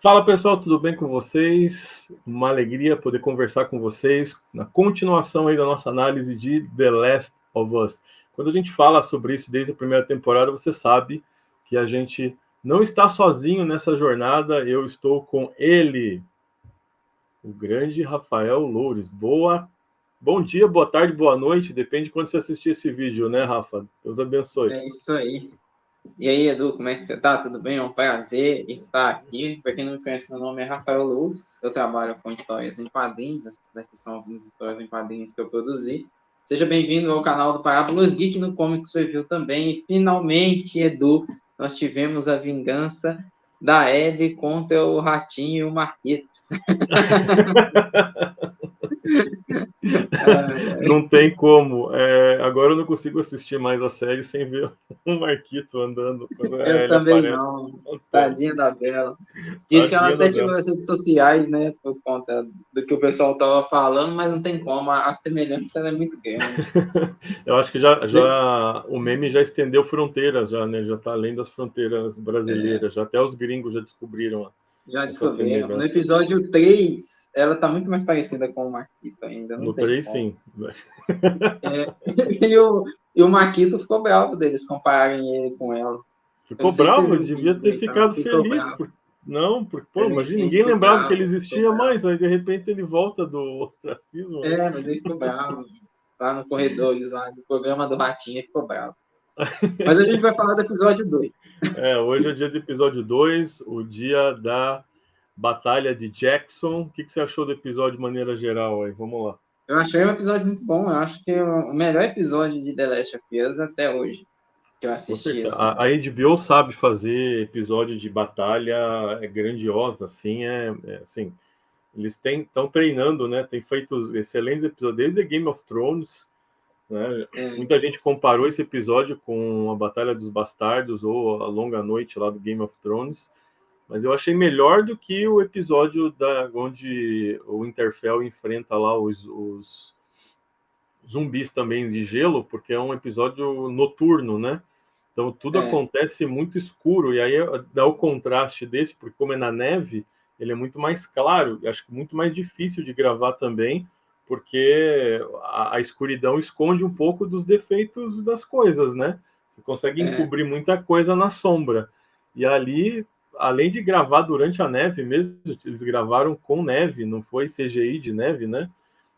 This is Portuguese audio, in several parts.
Fala pessoal, tudo bem com vocês? Uma alegria poder conversar com vocês na continuação aí da nossa análise de The Last of Us. Quando a gente fala sobre isso desde a primeira temporada, você sabe que a gente não está sozinho nessa jornada. Eu estou com ele, o grande Rafael Loures. Bom dia, boa tarde, boa noite, depende de quando você assistir esse vídeo, né, Rafa? Deus abençoe. É isso aí. E aí, Edu, como é que você tá? Tudo bem? É um prazer estar aqui. Para quem não me conhece, meu nome é Rafael Luz. Eu trabalho com histórias em quadrinhos. Essas daqui são algumas histórias em quadrinhos que eu produzi. Seja bem-vindo ao canal do Parábolas Geek no Comics Review também. E finalmente, Edu, nós tivemos a vingança da Abby contra o Ratinho e o Marquito. Não tem como. Agora eu não consigo assistir mais a série sem ver o Marquito andando quando Eu ele também aparece. não. Não tem. Tadinha da Bela. Diz que ela Tadinha da até tirou dela. as redes sociais, né, por conta do que o pessoal estava falando, mas não tem como, a semelhança é muito grande. Eu acho que já o meme já estendeu fronteiras, já, né? Já está além das fronteiras brasileiras. Já até os gringos já descobriram Já essa descobriram. No semelhança. episódio 3, ela tá muito mais parecida com o Marquito ainda, não No tem 3, como. sim. É, e o Marquito ficou bravo deles compararem ele com ela. Eu não Ficou sei se você bravo, viu o devia vídeo ter aí, tá? ficado Ficou feliz. bravo. Não, porque, pô, imagina, Ele ninguém ficou lembrava que ele bravo, ficou existia bravo. mais, aí de repente ele volta do ostracismo, né? Mas ele ficou bravo. Lá no Corredores, lá do programa do Ratinho, ele ficou bravo. Mas a gente vai falar do episódio 2. Hoje é o dia do episódio 2, o dia da Batalha de Jackson. O que você achou do episódio de maneira geral aí? Vamos lá. Eu achei um episódio muito bom. Eu acho que é o melhor episódio de The Last of Us até hoje que eu Com assisti, certeza. assim. A HBO sabe fazer episódio de batalha grandiosa, assim, assim, eles estão treinando, né? Tem feito excelentes episódios desde Game of Thrones, né? É, Muita gente comparou esse episódio com a Batalha dos Bastardos ou a Longa Noite lá do Game of Thrones, mas eu achei melhor do que o episódio onde o Winterfell enfrenta lá os zumbis também de gelo, porque é um episódio noturno, né? Então tudo é, acontece muito escuro, e aí dá o contraste desse, porque como é na neve, ele é muito mais claro, e acho que muito mais difícil de gravar também, porque a escuridão esconde um pouco dos defeitos das coisas, né? Você consegue é, encobrir muita coisa na sombra. E ali, além de gravar durante a neve mesmo, eles gravaram com neve, não foi CGI de neve, né?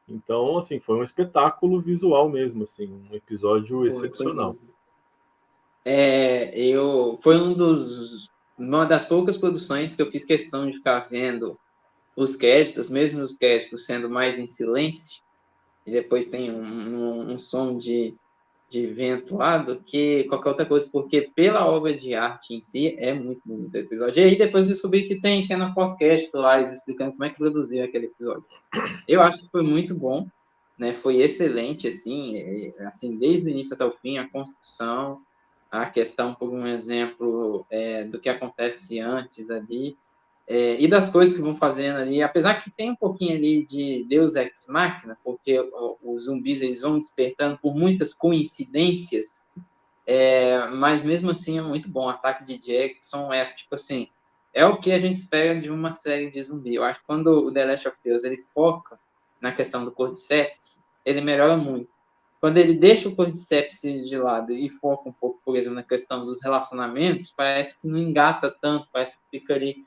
Então, assim, foi um espetáculo visual mesmo, assim, um episódio foi excepcional. mesmo. Foi uma das poucas produções que eu fiz questão de ficar vendo os créditos, mesmo os créditos sendo mais em silêncio, e depois tem um som de vento lá do que qualquer outra coisa, porque pela obra de arte em si é muito bonito o episódio. E aí depois eu descobri que tem cena pós-crédito lá, eles explicando como é que produziram aquele episódio. Eu acho que foi muito bom, né? Foi excelente, assim, desde o início até o fim, a construção, a questão, por um exemplo, do que acontece antes ali, e das coisas que vão fazendo ali, apesar que tem um pouquinho ali de Deus Ex Machina, porque os zumbis eles vão despertando por muitas coincidências, mas mesmo assim é muito bom. O ataque de Jackson é tipo assim, é o que a gente espera de uma série de zumbi. Eu acho que quando o The Last of Us ele foca na questão do Cordyceps, ele melhora muito. Quando ele deixa o Cordyceps de lado e foca um pouco, por exemplo, na questão dos relacionamentos, parece que não engata tanto, parece que fica ali.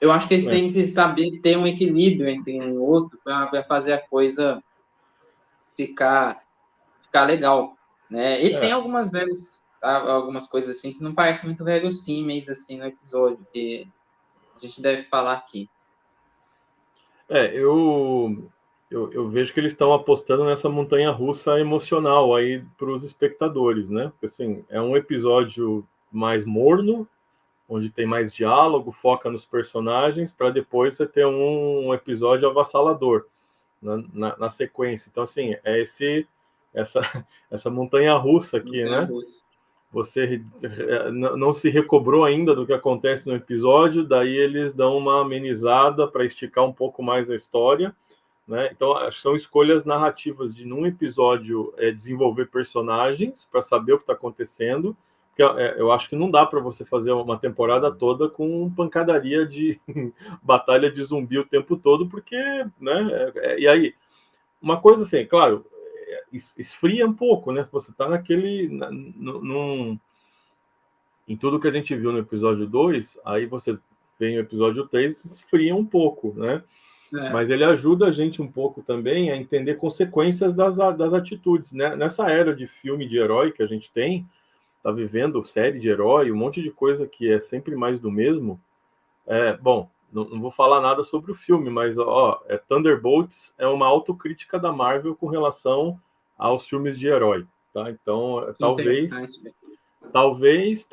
Eu acho que eles É, têm que saber ter um equilíbrio entre um e outro para fazer a coisa ficar, ficar legal, né? E tem é, algumas coisas assim que não parecem muito verossímeis assim no episódio, que a gente deve falar aqui. é, eu vejo que eles estão apostando nessa montanha russa emocional aí para os espectadores, né? Porque, assim, é um episódio mais morno, onde tem mais diálogo, foca nos personagens, para depois você ter um episódio avassalador na sequência. Então, assim, essa, essa montanha russa aqui, Montanha né? russa. Você não se recobrou ainda do que acontece no episódio, daí eles dão uma amenizada para esticar um pouco mais a história, né? Então são escolhas narrativas de num episódio desenvolver personagens para saber o que está acontecendo, eu acho que não dá para você fazer uma temporada toda com pancadaria de batalha de zumbi o tempo todo, porque, né? E aí, uma coisa assim, claro, esfria um pouco, né? Você tá em tudo que a gente viu no episódio 2, aí você vem o episódio 3, esfria um pouco, né? Mas ele ajuda a gente um pouco também a entender consequências das atitudes, né? Nessa era de filme de herói que a gente tá vivendo, série de herói, um monte de coisa que é sempre mais do mesmo. Bom, não vou falar nada sobre o filme, mas Thunderbolts é uma autocrítica da Marvel com relação aos filmes de herói, tá? Então, talvez,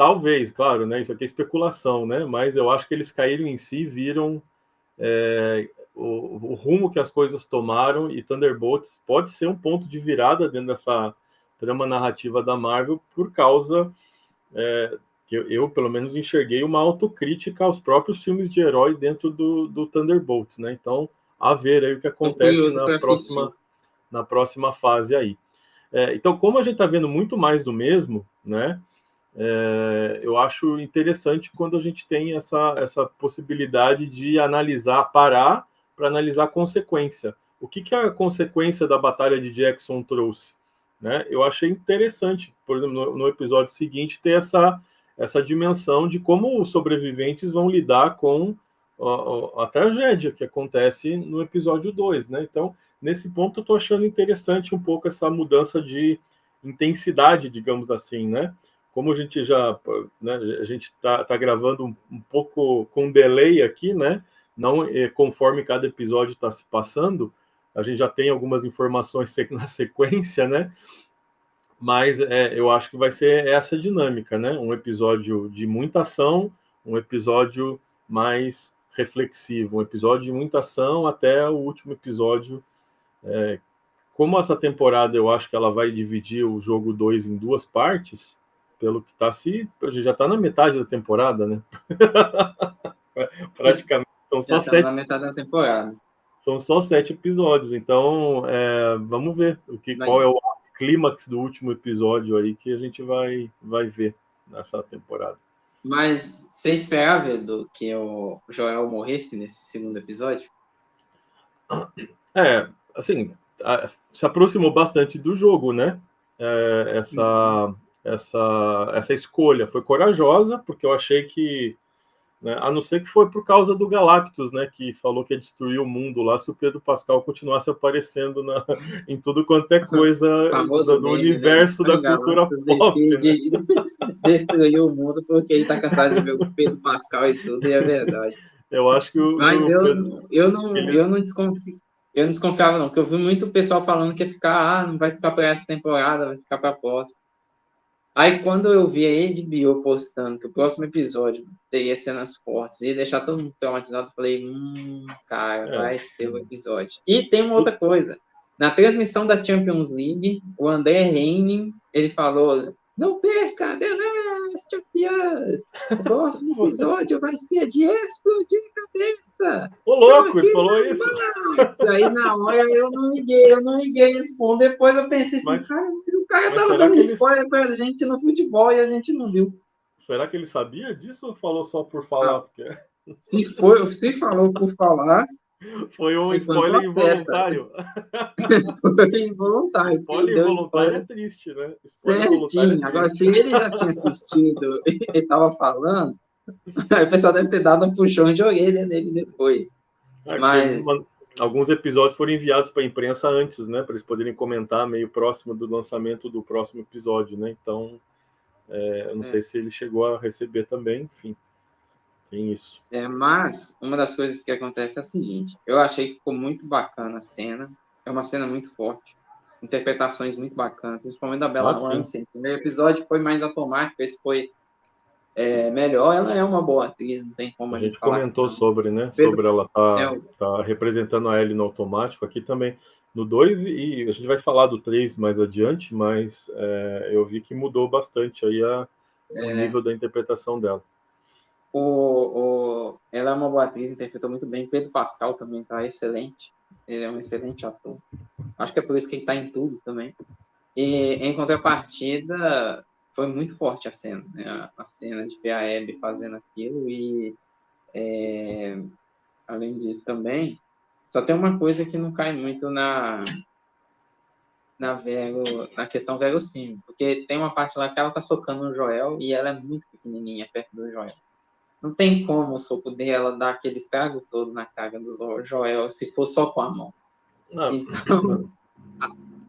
claro, né? Isso aqui é especulação, né? Mas eu acho que eles caíram em si, viram o rumo que as coisas tomaram, e Thunderbolts pode ser um ponto de virada dentro dessa trama narrativa da Marvel, por causa que eu pelo menos enxerguei uma autocrítica aos próprios filmes de herói dentro do Thunderbolts, né? Então, a ver aí o que acontece na próxima fase aí. Então, como a gente está vendo muito mais do mesmo, né? Eu acho interessante quando a gente tem essa possibilidade de parar para analisar a consequência. O que a consequência da Batalha de Jackson trouxe? Né? Eu achei interessante, por exemplo, no episódio seguinte, ter essa dimensão de como os sobreviventes vão lidar com a tragédia que acontece no episódio 2. Né? Então, nesse ponto, eu estou achando interessante um pouco essa mudança de intensidade, digamos assim, né? Como a gente né, a gente tá gravando um pouco com delay aqui, né? Não conforme cada episódio está se passando, a gente já tem algumas informações na sequência, né? Mas eu acho que vai ser essa dinâmica, né? Um episódio de muita ação, um episódio mais reflexivo, um episódio de muita ação até o último episódio. Como essa temporada eu acho que ela vai dividir o jogo 2 em duas partes, pelo que já está na metade da temporada, né? Praticamente são só sete. Na metade da temporada. São só 7 episódios, então vamos ver qual é o clímax do último episódio aí que a gente vai ver nessa temporada. Mas você esperava, Edu, que o Joel morresse nesse segundo episódio? Assim, se aproximou bastante do jogo, né? Essa escolha foi corajosa, porque eu achei que, né, a não ser que foi por causa do Galactus, né, que falou que ia destruir o mundo lá se o Pedro Pascal continuasse aparecendo em tudo quanto é coisa do universo, né? Da cultura pop. Né? Destruiu o mundo porque ele tá cansado de ver o Pedro Pascal e tudo, e é verdade. Eu acho que Mas eu não desconfio. Eu não desconfiava, não, porque eu vi muito pessoal falando que ia ficar, não vai ficar para essa temporada, vai ficar para a próxima. Aí, quando eu vi a HBO postando que o próximo episódio teria cenas fortes e deixar todo mundo traumatizado, eu falei, cara, vai ser o episódio. E tem uma outra coisa. Na transmissão da Champions League, o André Henning, ele falou, não perca, The Last Champions! O próximo episódio vai ser de explodir cabeça! Ô, louco, ele falou isso? Isso aí, na hora, eu não liguei esse ponto. Depois eu pensei assim, cara, o cara tava dando spoiler pra gente no futebol e a gente não viu. Será que ele sabia disso ou falou só por falar? Porque... Se falou por falar... Foi um spoiler involuntário. Foi involuntário. Spoiler involuntário é triste, né? Certinho. Agora, se ele já tinha assistido e estava falando, aí o pessoal deve ter dado um puxão de orelha nele depois. Mas... Alguns episódios foram enviados para a imprensa antes, né? Para eles poderem comentar meio próximo do lançamento do próximo episódio, né? Então, eu não sei se ele chegou a receber também, enfim. Tem isso. Mas uma das coisas que acontece é o seguinte: eu achei que ficou muito bacana a cena. É uma cena muito forte. Interpretações muito bacanas, principalmente da Bella Ramsey. O primeiro episódio foi mais automático, esse foi melhor. Ela é uma boa atriz, não tem como a gente falar. A gente comentou sobre, né? Sobre ela tá representando a Ellie no automático aqui também. No 2, e a gente vai falar do 3 mais adiante, mas eu vi que mudou bastante aí o nível da interpretação dela. Ela é uma boa atriz, interpretou muito bem. Pedro Pascal também tá excelente. Ele é um excelente ator. Acho que é por isso que ele tá em tudo também. E em contrapartida, foi muito forte a cena, né? A cena de ver a Abby fazendo aquilo e, além disso também, só tem uma coisa que não cai muito na questão verossímil, porque tem uma parte lá que ela tá tocando no Joel e ela é muito pequenininha perto do Joel. Não tem como o soco dela dar aquele estrago todo na cara do Joel se for só com a mão. Não, Então,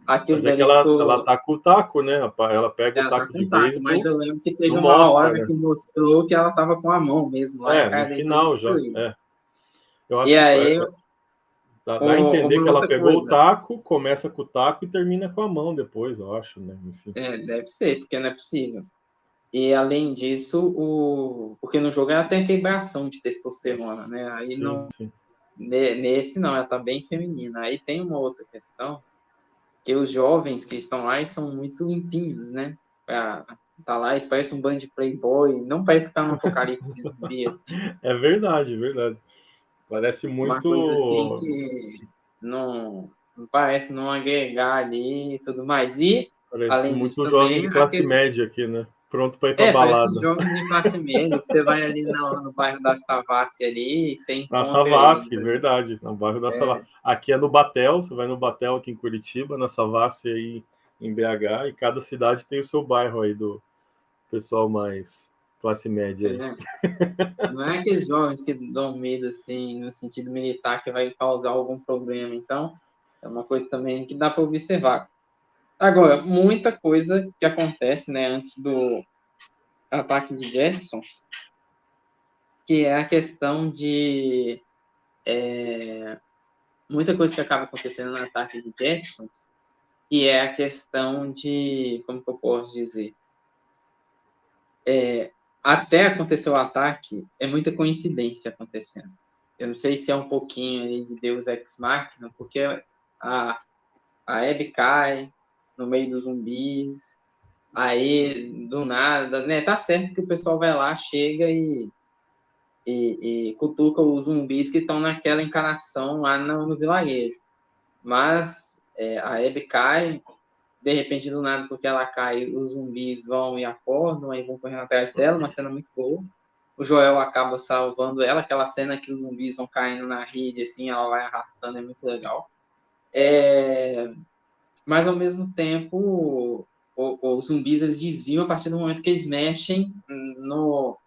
aquilo mas é que dali ela ficou... tá com o taco, né? Ela pega o Ela tá taco de com taco, mas beisebol, eu lembro que teve não uma mostra, hora né? que mostrou que ela tava com a mão mesmo lá e a No cara dele toda final já. destruída. Eu E acho que aí, dá a entender uma que ela outra pegou o coisa, taco, começa com o taco e termina com a mão depois, eu acho, né? Enfim. deve ser, porque não é possível. E além disso, porque no jogo ela tem a quebração de testosterona, né? Aí Sim, não, sim. nesse não, ela tá bem feminina. Aí tem uma outra questão, que os jovens que estão lá são muito limpinhos, né? Tá lá, eles parecem um bando de playboy, não parece que tá no apocalipse zumbi, assim. É verdade, é verdade. Parece Uma coisa assim muito. que não parece não agregar ali e tudo mais. E, Parece além disso muito jovem de também, classe média aqui, né? Pronto para ir para parece balada. jovens de classe média, que você vai ali no bairro da Savassi ali e você Na encontra eles Savassi, ali. verdade. No bairro da Savassi. É, Aqui é no Batel, você vai no Batel aqui em Curitiba, na Savassi aí em BH, e cada cidade tem o seu bairro aí do pessoal mais classe média aí. é. Não é aqueles jovens que dão medo, assim, no sentido militar, que vai causar algum problema. Então, é uma coisa também que dá para observar. Agora, muita coisa que acontece, né, antes do ataque de Jeffersons, que é a questão de muita coisa que acaba acontecendo no ataque de Jeffersons, que é a questão de, como que eu posso dizer, até acontecer o ataque, é muita coincidência acontecendo. Eu não sei se é um pouquinho ali de Deus Ex Machina, porque a, a Abby cai no meio dos zumbis, aí do nada, né? Tá certo que o pessoal vai lá, chega e cutuca os zumbis que estão naquela encarnação lá no vilarejo. Mas a Abby cai, de repente, do nada, porque ela cai, os zumbis vão e acordam, aí vão correndo atrás dela, uma cena muito boa. O Joel acaba salvando ela, aquela cena que os zumbis vão caindo na rede, assim, ela vai arrastando, é muito legal. Mas, ao mesmo tempo, os zumbis eles desviam a partir do momento que eles mexem no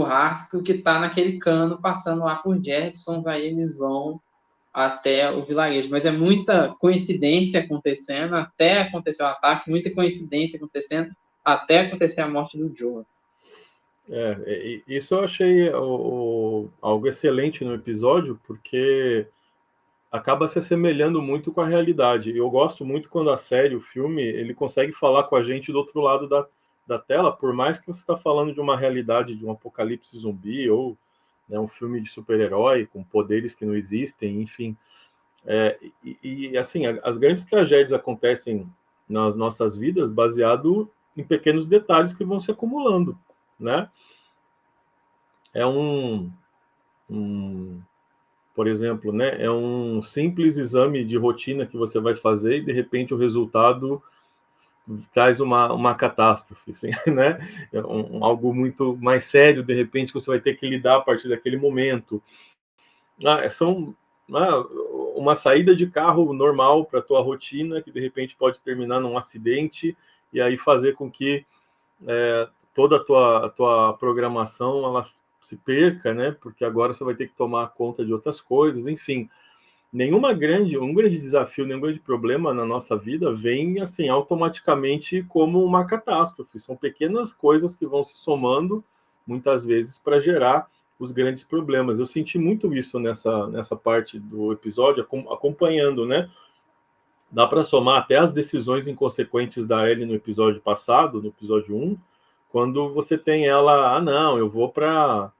rastro que está naquele cano passando lá por Jetson, aí eles vão até o vilarejo. Mas é muita coincidência acontecendo até acontecer o ataque, muita coincidência acontecendo até acontecer a morte do Joe. Isso eu achei algo excelente no episódio, porque acaba se assemelhando muito com a realidade. Eu gosto muito quando a série, o filme, ele consegue falar com a gente do outro lado da tela, por mais que você está falando de uma realidade, de um apocalipse zumbi, ou né, um filme de super-herói com poderes que não existem, enfim. Assim, as grandes tragédias acontecem nas nossas vidas baseado em pequenos detalhes que vão se acumulando, né? É um por exemplo, né, é um simples exame de rotina que você vai fazer e de repente o resultado traz uma catástrofe, assim, né? É algo muito mais sério, de repente, que você vai ter que lidar a partir daquele momento. São uma saída de carro normal para a tua rotina, que de repente pode terminar num acidente e aí fazer com que toda a tua programação ela se perca, né? Porque agora você vai ter que tomar conta de outras coisas, enfim. Um grande desafio, nenhum grande problema na nossa vida vem assim automaticamente como uma catástrofe. São pequenas coisas que vão se somando muitas vezes para gerar os grandes problemas. Eu senti muito isso nessa parte do episódio, acompanhando, né? Dá para somar até as decisões inconsequentes da Ellie no episódio passado, no episódio 1, quando você tem ela, não, eu vou para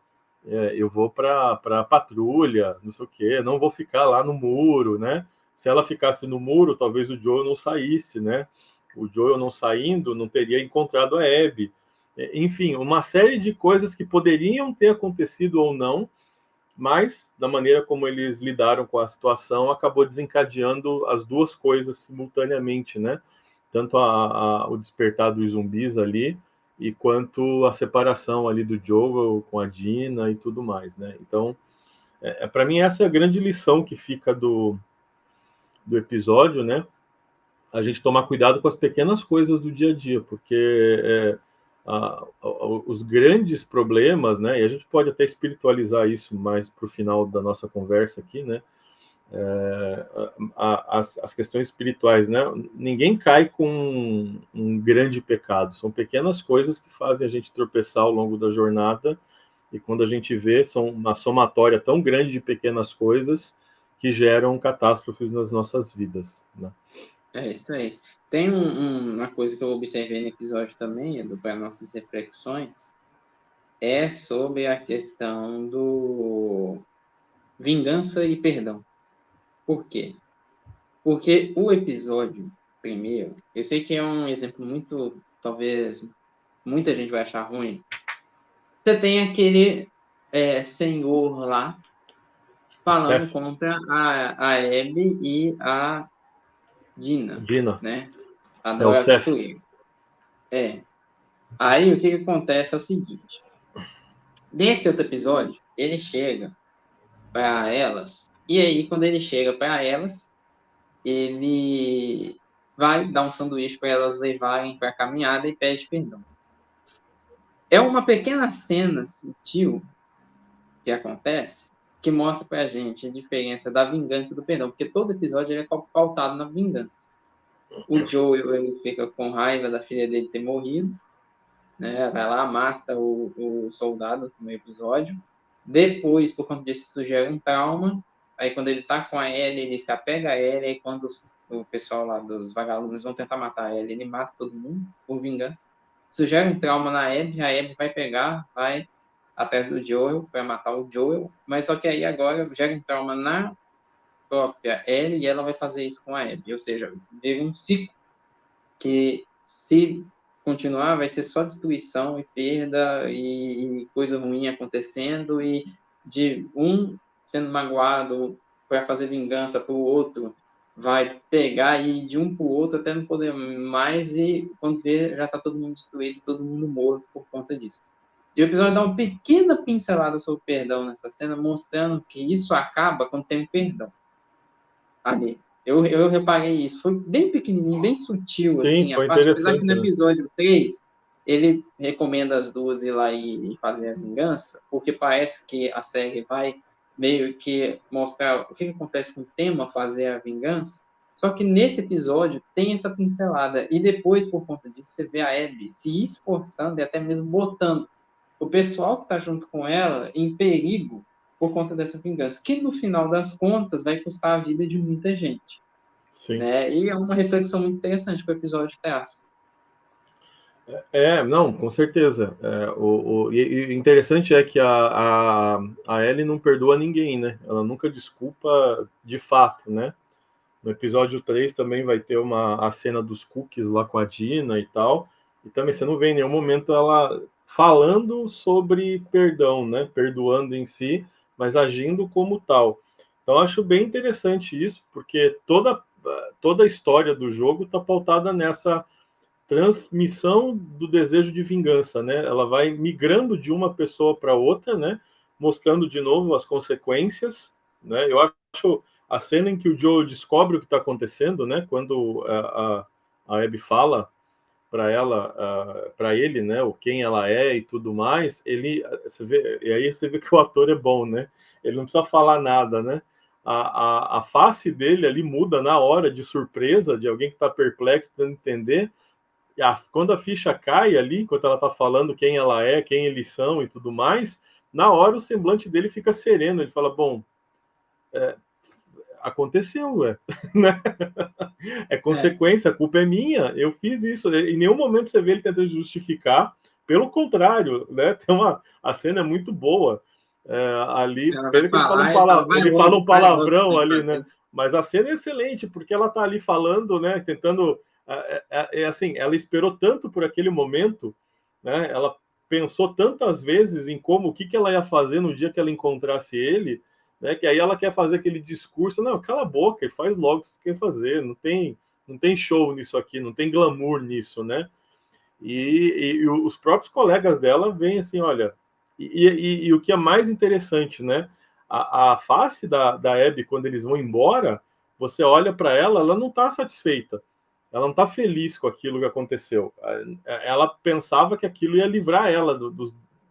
a patrulha, não sei o quê, não vou ficar lá no muro, né? Se ela ficasse no muro, talvez o Joel não saísse, né? O Joel não saindo, não teria encontrado a Abby. Enfim, uma série de coisas que poderiam ter acontecido ou não, mas da maneira como eles lidaram com a situação, acabou desencadeando as duas coisas simultaneamente, né? tanto o despertar dos zumbis ali, e quanto a separação ali do Joel com a Dina e tudo mais, né? Então, para mim, essa é a grande lição que fica do episódio, né? A gente tomar cuidado com as pequenas coisas do dia a dia, porque os grandes problemas, né? E a gente pode até espiritualizar isso mais para o final da nossa conversa aqui, né? As questões espirituais, né? Ninguém cai com um grande pecado, são pequenas coisas que fazem a gente tropeçar ao longo da jornada, e quando a gente vê, são uma somatória tão grande de pequenas coisas que geram catástrofes nas nossas vidas, né? É isso aí. Tem uma coisa que eu observei no episódio também, para nossas reflexões, é sobre a questão do vingança e perdão. Por quê? Porque o episódio primeiro, eu sei que é um exemplo muito, talvez muita gente vai achar ruim. Você tem aquele senhor lá falando Seth, contra a Abby e a Dina, Dina, né? A é o Dora Seth. Aventureira. É. Aí o que acontece é o seguinte. Nesse outro episódio, ele chega para elas, e aí quando ele chega para elas, ele vai dar um sanduíche para elas levarem para a caminhada e pede perdão. É uma pequena cena sutil que acontece que mostra pra gente a diferença da vingança e do perdão, porque todo episódio ele é pautado na vingança. O Joel ele fica com raiva da filha dele ter morrido, né? Vai lá, mata o soldado no episódio. Depois, por conta disso, isso gera um trauma. Aí, quando ele tá com a Ellie, ele se apega a Ellie. Aí, quando o pessoal lá dos vagalumes vão tentar matar a Ellie, ele mata todo mundo por vingança. Isso gera um trauma na Abby. A Abby vai pegar, vai atrás do Joel para matar o Joel. Mas só que aí agora gera um trauma na própria Ellie e ela vai fazer isso com a Abby. Ou seja, vira um ciclo que, se continuar, vai ser só destruição e perda e coisa ruim acontecendo, e de um sendo magoado para fazer vingança para o outro, vai pegar e ir de um para o outro até não poder mais, e quando vê, já está todo mundo destruído, todo mundo morto por conta disso. E o episódio dá uma pequena pincelada sobre o perdão nessa cena, mostrando que isso acaba quando tem um perdão ali. Eu reparei isso. Foi bem pequenininho, bem sutil, Sim, assim, a foi parte. Apesar que interessante, no né? episódio 3 ele recomenda as duas ir lá e fazer a vingança, porque parece que a série vai meio que mostrar o que acontece com o tema fazer a vingança. Só que nesse episódio tem essa pincelada. E depois, por conta disso, você vê a Abby se esforçando e até mesmo botando o pessoal que está junto com ela em perigo por conta dessa vingança, que no final das contas vai custar a vida de muita gente, Sim. né? E é uma reflexão muito interessante que o episódio traz. Não, com certeza. E interessante é que a Ellie não perdoa ninguém, né? Ela nunca desculpa de fato, né? No episódio 3 também vai ter a cena dos cookies lá com a Dina e tal. E também você não vê em nenhum momento ela falando sobre perdão, né? Perdoando em si, mas agindo como tal. Então acho bem interessante isso, porque toda a história do jogo está pautada nessa transmissão do desejo de vingança, né? Ela vai migrando de uma pessoa para outra, né? Mostrando de novo as consequências, né? Eu acho a cena em que o Joel descobre o que está acontecendo, né? Quando a Abby fala para ela, para ele, né? O quem ela é e tudo mais, você vê, e aí você vê que o ator é bom, né? Ele não precisa falar nada, né? A face dele ali muda na hora, de surpresa, de alguém que está perplexo, tentando entender. Quando a ficha cai ali, enquanto ela está falando quem ela é, quem eles são e tudo mais, na hora o semblante dele fica sereno. Ele fala: bom, aconteceu, né? É consequência, a culpa é minha, eu fiz isso. Em nenhum momento você vê ele tentando justificar, pelo contrário, né? A cena é muito boa. Ali, Ela vai pena que falar e fala, ele fala um vai logo, palavrão sem ali, né? fazer. Mas a cena é excelente, porque ela tá ali falando, né? Tentando. Assim, ela esperou tanto por aquele momento, né? Ela pensou tantas vezes em o que ela ia fazer no dia que ela encontrasse ele, né? Que aí ela quer fazer aquele discurso, não, cala a boca e faz logo o que você quer fazer, não tem não tem show nisso aqui, não tem glamour nisso, né? E os próprios colegas dela veem assim, olha, e o que é mais interessante, né? A face da Abby, quando eles vão embora, você olha para ela, ela não está satisfeita, ela não está feliz com aquilo que aconteceu. Ela pensava que aquilo ia livrar ela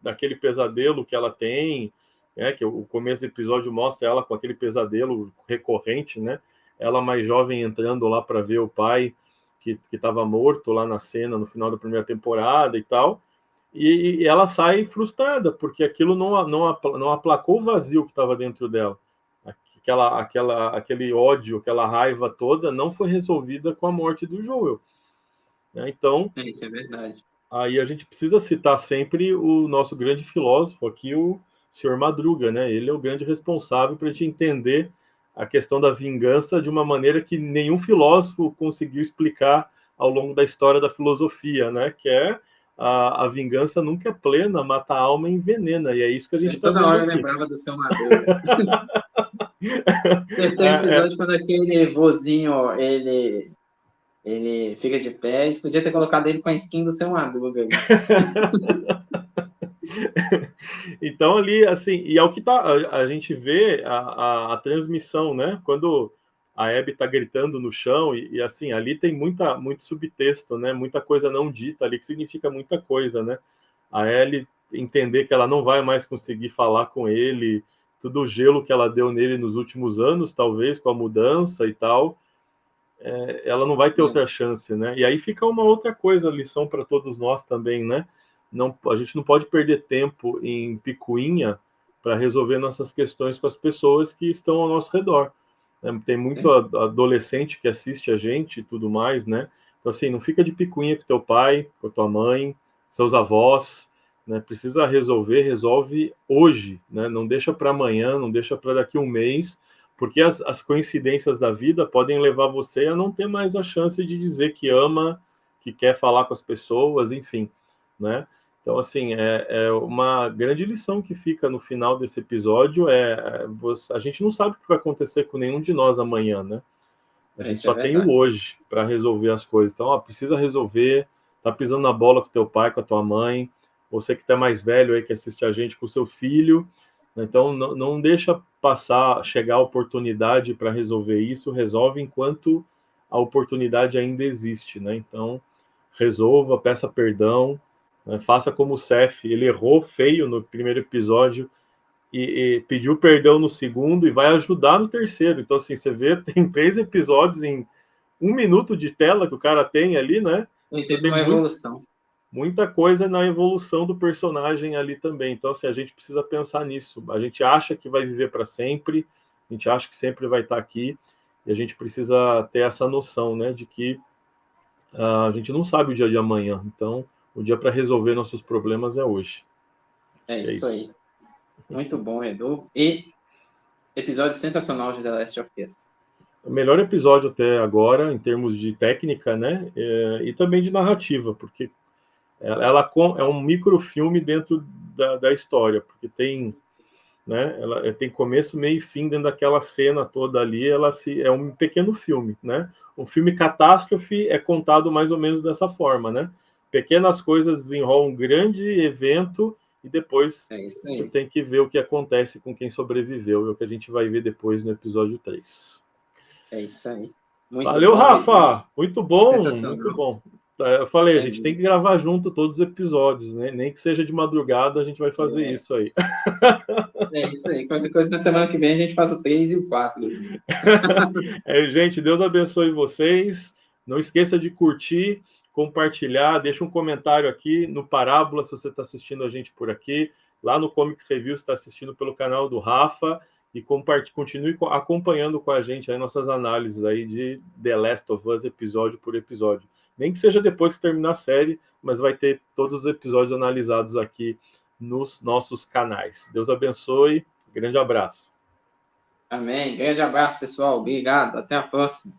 daquele pesadelo que ela tem, né? Que o começo do episódio mostra ela com aquele pesadelo recorrente, né? Ela mais jovem entrando lá para ver o pai que estava morto lá na cena no final da primeira temporada e tal, e ela sai frustrada, porque aquilo não aplacou o vazio que estava dentro dela. Aquele ódio, aquela raiva toda não foi resolvida com a morte do Joel. Né? Então, isso é verdade. Aí a gente precisa citar sempre o nosso grande filósofo aqui, o Sr. Madruga, né? Ele é o grande responsável para a gente entender a questão da vingança de uma maneira que nenhum filósofo conseguiu explicar ao longo da história da filosofia, né? Que é a vingança nunca é plena, mata a alma e envenena. E é isso que a gente está vendo Toda hora eu aqui. lembrava do seu Madruga. Terceiro episódio, quando aquele vozinho, ó, ele fica de pé, eles podiam ter colocado ele com a skin do seu Madruga. Então ali, assim, e é o que tá, a gente vê a transmissão, né? Quando a Abby tá gritando no chão e assim, ali tem muito subtexto, né? Muita coisa não dita ali, que significa muita coisa, né? A Ellie entender que ela não vai mais conseguir falar com ele, todo o gelo que ela deu nele nos últimos anos, talvez, com a mudança e tal, ela não vai ter outra chance, né? E aí fica uma outra coisa, lição para todos nós também, né? Não, a gente não pode perder tempo em picuinha para resolver nossas questões com as pessoas que estão ao nosso redor. Né? Tem muito adolescente que assiste a gente e tudo mais, né? Então, assim, não fica de picuinha com teu pai, com a tua mãe, seus avós, né? Precisa resolver, resolve hoje, né? Não deixa para amanhã, não deixa para daqui a um mês, porque as coincidências da vida podem levar você a não ter mais a chance de dizer que ama, que quer falar com as pessoas, enfim, né? Então, assim, é uma grande lição que fica no final desse episódio, a gente não sabe o que vai acontecer com nenhum de nós amanhã, né? A gente só tem o hoje para resolver as coisas. Então, ó, precisa resolver, tá pisando na bola com teu pai, com a tua mãe, você que tá mais velho aí, que assiste a gente com o seu filho. Então, não deixa chegar a oportunidade para resolver isso, resolve enquanto a oportunidade ainda existe, né? Então, resolva, peça perdão, né? Faça como o Seth, ele errou feio no primeiro episódio e pediu perdão no segundo e vai ajudar no terceiro. Então, assim, você vê, tem 3 episódios em 1 minuto de tela que o cara tem ali, né? E teve uma evolução. Muita coisa na evolução do personagem ali também. Então, assim, a gente precisa pensar nisso. A gente acha que vai viver para sempre, a gente acha que sempre vai estar aqui, e a gente precisa ter essa noção, né, de que a gente não sabe o dia de amanhã. Então, o dia para resolver nossos problemas é hoje. É isso aí. Muito bom, Edu. E episódio sensacional de The Last of Us. O melhor episódio até agora, em termos de técnica, né, e também de narrativa, porque ela é um microfilme dentro da história, porque tem, né, ela tem começo, meio e fim dentro daquela cena toda ali, é um pequeno filme, né? O filme Catástrofe é contado mais ou menos dessa forma, né? Pequenas coisas desenrolam um grande evento e depois você tem que ver o que acontece com quem sobreviveu, é o que a gente vai ver depois no episódio 3. É isso aí. Muito Valeu, bom, Rafa! Muito bom, sensacional. muito bom. Eu falei, a gente tem que gravar junto todos os episódios, né? Nem que seja de madrugada, a gente vai fazer isso aí. É isso aí. Qualquer coisa na semana que vem a gente faz o 3 e o 4. Gente, Deus abençoe vocês. Não esqueça de curtir, compartilhar, deixa um comentário aqui no Parábola se você está assistindo a gente por aqui. Lá no Comics Review, você está assistindo pelo canal do Rafa. E continue acompanhando com a gente aí nossas análises aí de The Last of Us episódio por episódio. Nem que seja depois que terminar a série, mas vai ter todos os episódios analisados aqui nos nossos canais. Deus abençoe. Grande abraço. Amém. Grande abraço, pessoal. Obrigado. Até a próxima.